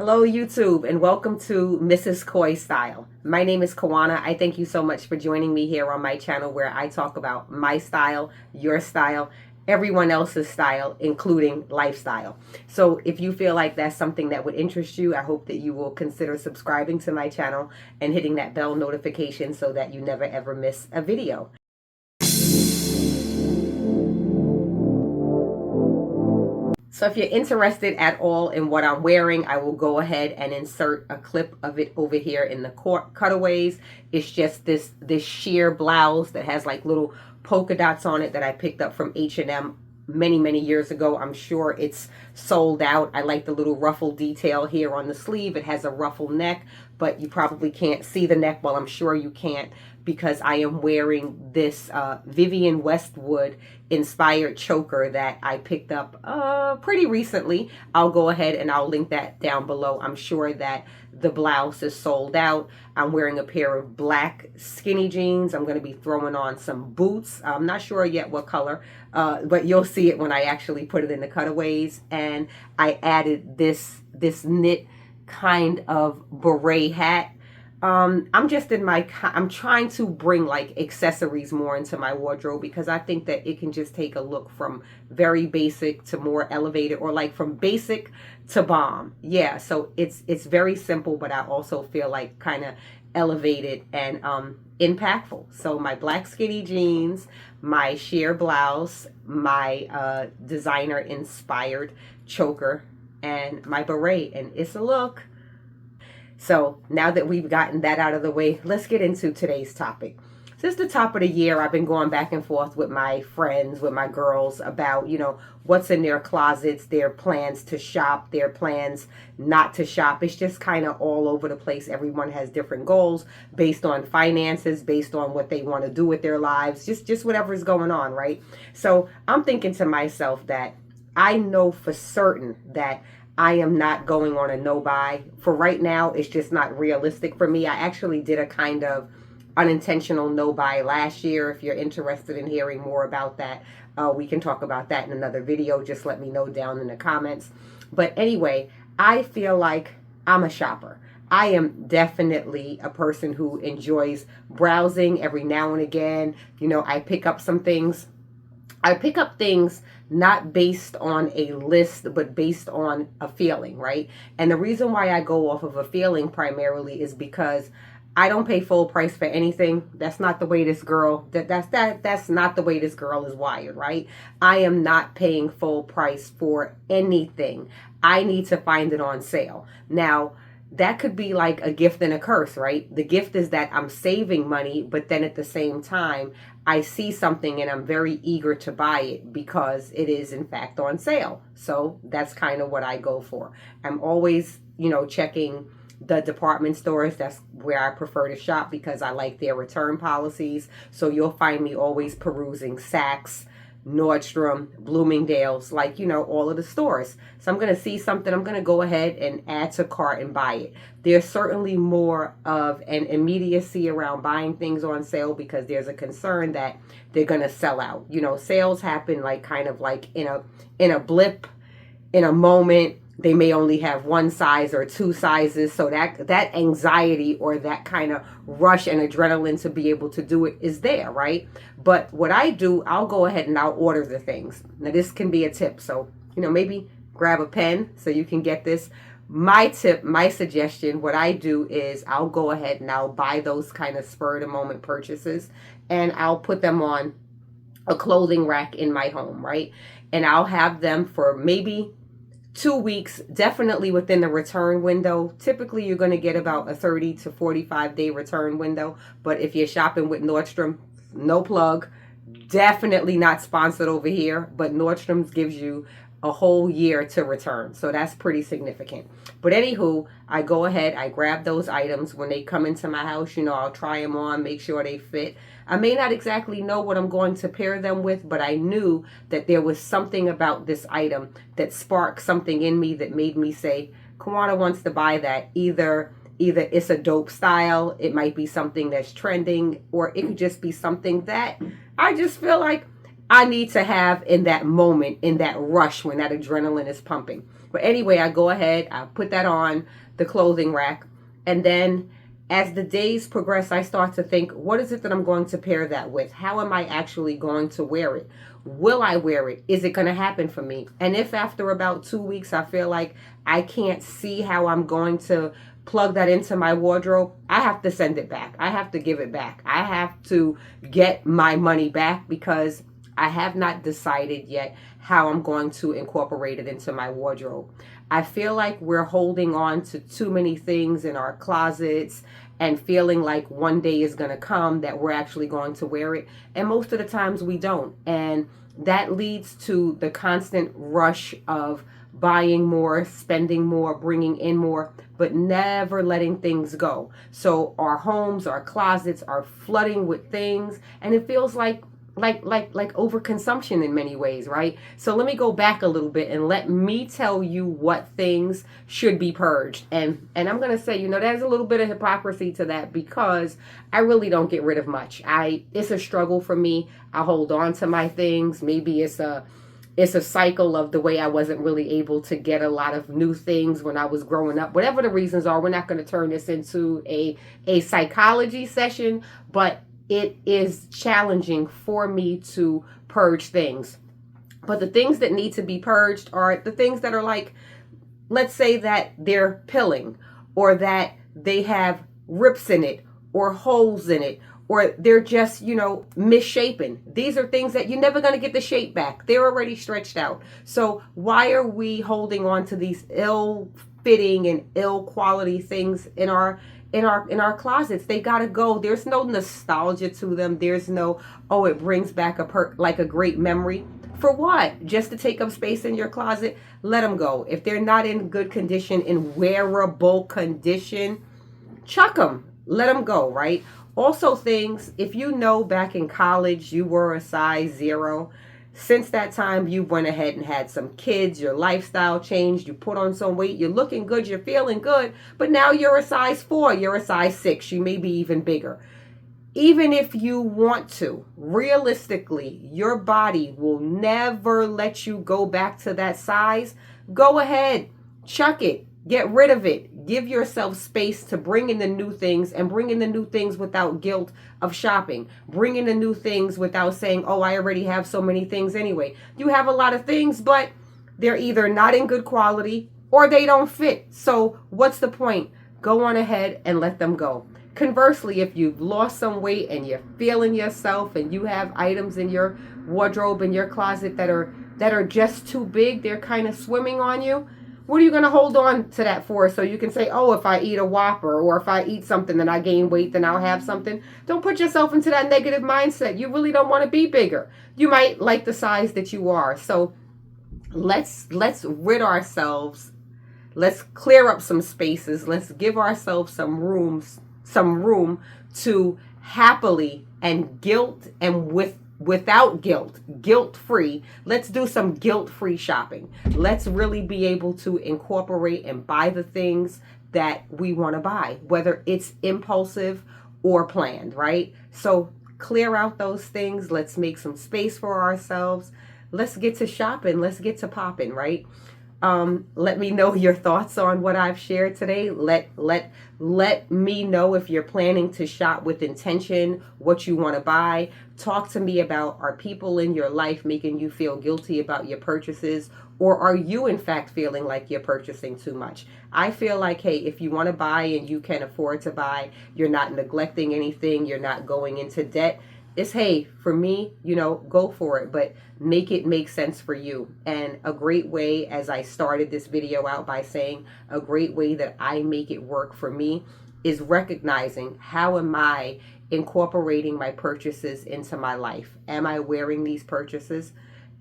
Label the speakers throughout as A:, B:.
A: Hello, YouTube, and welcome to Mrs. Koi Style. My name is Kawana. I thank you so much for joining me here on my channel where I talk about my style, your style, everyone else's style, including lifestyle. So if you feel like that's something that would interest you, I hope that you will consider subscribing to my channel and hitting that bell notification so that you never ever miss a video. So if you're interested at all in what I'm wearing, I will go ahead and insert a clip of it over here in the cutaways. It's just this sheer blouse that has like little polka dots on it that I picked up from H&M many years ago. I'm sure it's sold out. I like the little ruffle detail here on the sleeve. It has a ruffle neck, but you probably can't see the neck. Well, I'm sure you can't because I am wearing this Vivienne Westwood inspired choker that I picked up pretty recently. I'll go ahead and I'll link that down below. I'm sure that the blouse is sold out. I'm wearing a pair of black skinny jeans. I'm going to be throwing on some boots. I'm not sure yet what color, but you'll see it when I actually put it in the cutaways. And I added this knit kind of beret hat. I'm just I'm trying to bring like accessories more into my wardrobe because I think that it can just take a look from very basic to more elevated, or like from basic to bomb. Yeah, so it's very simple, but I also feel like kind of elevated and impactful. So my black skinny jeans, my sheer blouse, my designer inspired choker, and my beret, and it's a look. So now that we've gotten that out of the way, let's get into today's topic. Since the top of the year, I've been going back and forth with my friends, with my girls about, what's in their closets, their plans to shop, their plans not to shop. It's just kind of all over the place. Everyone has different goals based on finances, based on what they want to do with their lives, just whatever's going on, right? So I'm thinking to myself that I know for certain that I am not going on a no buy. For right now, it's just not realistic for me. I actually did a kind of unintentional no buy last year. If you're interested in hearing more about that, we can talk about that in another video. Just let me know down in the comments. But anyway, I feel like I'm a shopper. I am definitely a person who enjoys browsing every now and again. I pick up some things. I pick up things not based on a list, but based on a feeling, right? And the reason why I go off of a feeling primarily is because I don't pay full price for anything. That's not the way this girl, that's not the way this girl is wired, right? I am not paying full price for anything. I need to find it on sale. Now, that could be like a gift and a curse, right? The gift is that I'm saving money, but then at the same time, I see something and I'm very eager to buy it because it is in fact on sale. So that's kind of what I go for. I'm always, checking the department stores. That's where I prefer to shop because I like their return policies. So you'll find me always perusing Saks, Nordstrom, Bloomingdale's, like, all of the stores. So I'm going to see something, I'm going to go ahead and add to cart and buy it. There's certainly more of an immediacy around buying things on sale because there's a concern that they're going to sell out. Sales happen like kind of like in a blip, in a moment. They may only have one size or two sizes. So that anxiety or that kind of rush and adrenaline to be able to do it is there, right? But what I do, I'll go ahead and I'll order the things. Now, this can be a tip. So, maybe grab a pen so you can get this. My tip, my suggestion, what I do is I'll go ahead and I'll buy those kind of spur of the moment purchases and I'll put them on a clothing rack in my home, right? And I'll have them for maybe 2 weeks, definitely within the return window. Typically, you're going to get about a 30 to 45 day return window. But if you're shopping with Nordstrom, no plug, definitely not sponsored over here, but Nordstrom's gives you a whole year to return. So that's pretty significant. But anywho, I go ahead, I grab those items. When they come into my house, I'll try them on, make sure they fit. I may not exactly know what I'm going to pair them with, but I knew that there was something about this item that sparked something in me that made me say, Kawana wants to buy that. Either it's a dope style, it might be something that's trending, or it could just be something that I just feel like I need to have in that moment, in that rush when that adrenaline is pumping. But anyway, I go ahead, I put that on the clothing rack, and then as the days progress, I start to think, what is it that I'm going to pair that with? How am I actually going to wear it? Will I wear it? Is it going to happen for me? And if after about 2 weeks I feel like I can't see how I'm going to plug that into my wardrobe, I have to send it back. I have to give it back. I have to get my money back because I have not decided yet how I'm going to incorporate it into my wardrobe. I feel like we're holding on to too many things in our closets and feeling like one day is going to come that we're actually going to wear it. And most of the times we don't. And that leads to the constant rush of buying more, spending more, bringing in more, but never letting things go. So our homes, our closets are flooding with things, and it feels like overconsumption in many ways, right? So let me go back a little bit and let me tell you what things should be purged. And I'm going to say, there's a little bit of hypocrisy to that because I really don't get rid of much. It's a struggle for me. I hold on to my things. Maybe it's a cycle of the way I wasn't really able to get a lot of new things when I was growing up. Whatever the reasons are, we're not going to turn this into a psychology session, but it is challenging for me to purge things. But the things that need to be purged are the things that are like, let's say that they're pilling, or that they have rips in it or holes in it, or they're just, misshapen. These are things that you're never going to get the shape back. They're already stretched out. So why are we holding on to these ill-fitting and ill-quality things in our closets? They gotta go. There's no nostalgia to them. There's no, oh, it brings back a great memory. For what? Just to take up space in your closet? Let them go. If they're not in good condition, in wearable condition, chuck them. Let them go, right? Also things, if back in college you were a size 0, since that time you went ahead and had some kids, your lifestyle changed, you put on some weight, you're looking good, you're feeling good, but now you're a size 4, you're a size 6, you may be even bigger. Even if you want to, realistically, your body will never let you go back to that size. Go ahead, chuck it, get rid of it. Give yourself space to bring in the new things, and bring in the new things without guilt of shopping. Bring in the new things without saying, oh, I already have so many things anyway. You have a lot of things, but they're either not in good quality or they don't fit. So what's the point? Go on ahead and let them go. Conversely, if you've lost some weight and you're feeling yourself and you have items in your wardrobe, in your closet that are just too big, they're kind of swimming on you, what are you going to hold on to that for? So you can say, oh, if I eat a Whopper, or if I eat something and I gain weight, then I'll have something. Don't put yourself into that negative mindset. You really don't want to be bigger. You might like the size that you are. So let's rid ourselves. Let's clear up some spaces. Let's give ourselves some room to happily and without guilt-free. Let's do some guilt-free shopping. Let's really be able to incorporate and buy the things that we want to buy, whether it's impulsive or planned, right? So clear out those things. Let's make some space for ourselves. Let's get to shopping. Let's get to popping, right? Let me know your thoughts on what I've shared today. Let me know if you're planning to shop with intention, what you want to buy. Talk to me about, are people in your life making you feel guilty about your purchases, or are you in fact feeling like you're purchasing too much? I feel like, hey, if you want to buy and you can afford to buy, you're not neglecting anything, you're not going into debt. It's, hey, for me, go for it, but make it make sense for you. And a great way, as I started this video out by saying, a great way that I make it work for me is recognizing, how am I incorporating my purchases into my life? Am I wearing these purchases?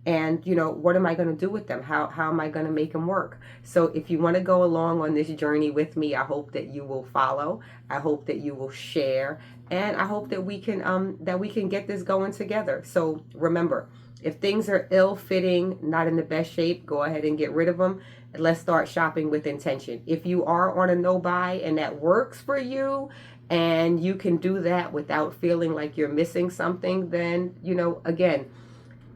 A: And, what am I going to do with them? How am I going to make them work? So if you want to go along on this journey with me, I hope that you will follow. I hope that you will share. And I hope that we can get this going together. So remember, if things are ill-fitting, not in the best shape, go ahead and get rid of them. And let's start shopping with intention. If you are on a no-buy and that works for you, and you can do that without feeling like you're missing something, then, again,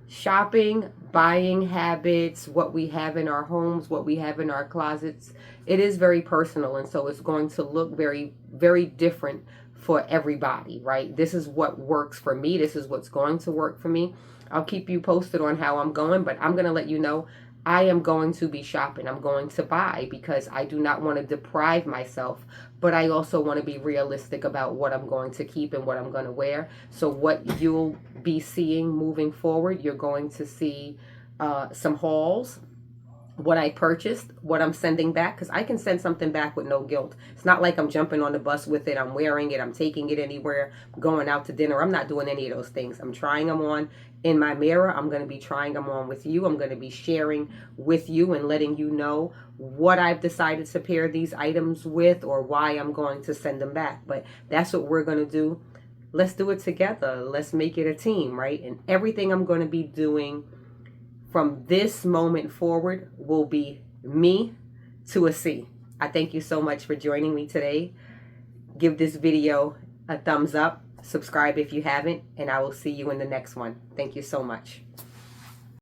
A: shopping, buying habits, what we have in our homes, what we have in our closets, it is very personal. And so it's going to look very, very different for everybody, right? This is what works for me. This is what's going to work for me. I'll keep you posted on how I'm going, but I'm going to let you know I am going to be shopping. I'm going to buy because I do not want to deprive myself, but I also want to be realistic about what I'm going to keep and what I'm going to wear. So what you'll be seeing moving forward, you're going to see some hauls, what I purchased, what I'm sending back, because I can send something back with no guilt. It's not like I'm jumping on the bus with it, I'm wearing it, I'm taking it anywhere, going out to dinner. I'm not doing any of those things. I'm trying them on in my mirror. I'm going to be trying them on with you. I'm going to be sharing with you and letting you know what I've decided to pair these items with or why I'm going to send them back. But that's what we're going to do. Let's do it together. Let's make it a team, right? And everything I'm going to be doing from this moment forward will be me to a C. I thank you so much for joining me today. Give this video a thumbs up, subscribe if you haven't, and I will see you in the next one. Thank you so much.